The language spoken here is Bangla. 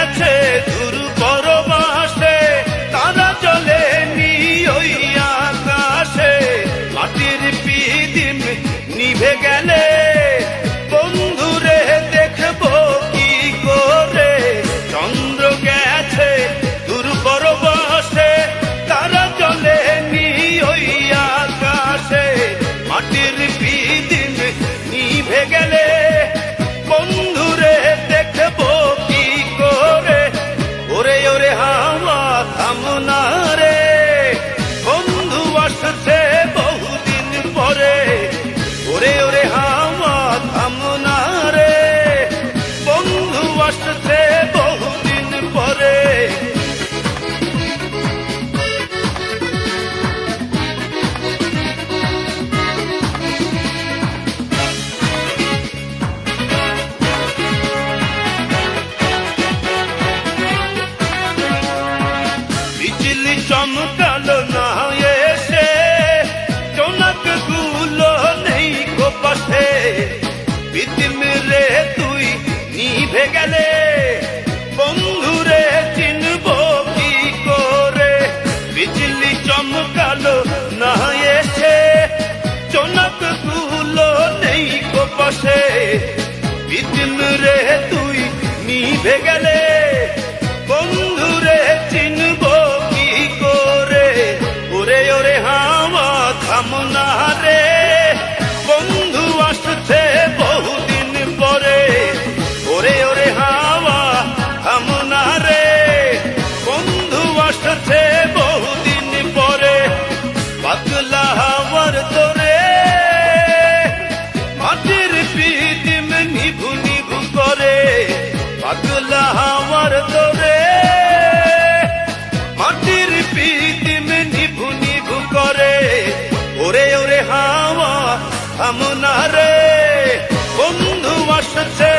গেছে দূর পরবাসে, তারা চলে ওই আকাশে। মাটির পিদিম নিভে গেলে বন্ধুরে দেখবো কি করে, চন্দ্র গেছে দূর পরবাসে, তারা চলে ওই আকাশে। মাটির পিদিম নিভে গেলে বন্ধুরে দেখবো কি করে, ওরে ওরে হাওয়া থামনা রে, বন্ধু আসছে বহুদিন পরে। ওরে ওরে হাওয়া থামনা রে, বন্ধু আসছে বহুদিন পরে। বিজলি চমকালো না এসে, জোনাক গুলো নেই গো পাশে। পিদিম রে তুই নিভে গেলে বন্ধুরে চিনবো কি করে। বিজলি চমকালো না এসে, জোনাক গুলো নেই গো পাশে। পিদিম রে তুই নিভে গেলে বন্ধুরে চিনবো কি করে, ওরে ওরে হাওয়া থামনা রে, বন্ধু আসছে বহুদিন পরে। ওরে ওরে হাওয়া থামনা রে, বন্ধু আসছে বহুদিন পরে। পাতলা হাওয়ার তোরে মাটির পিদিম নিভু নিভু করে, পাতলা হাওয়ার তোরে মাটির পিদিম নিভু নিভু করে। ওরে ওরে হাওয়া থামনা রে, বন্ধু আসছে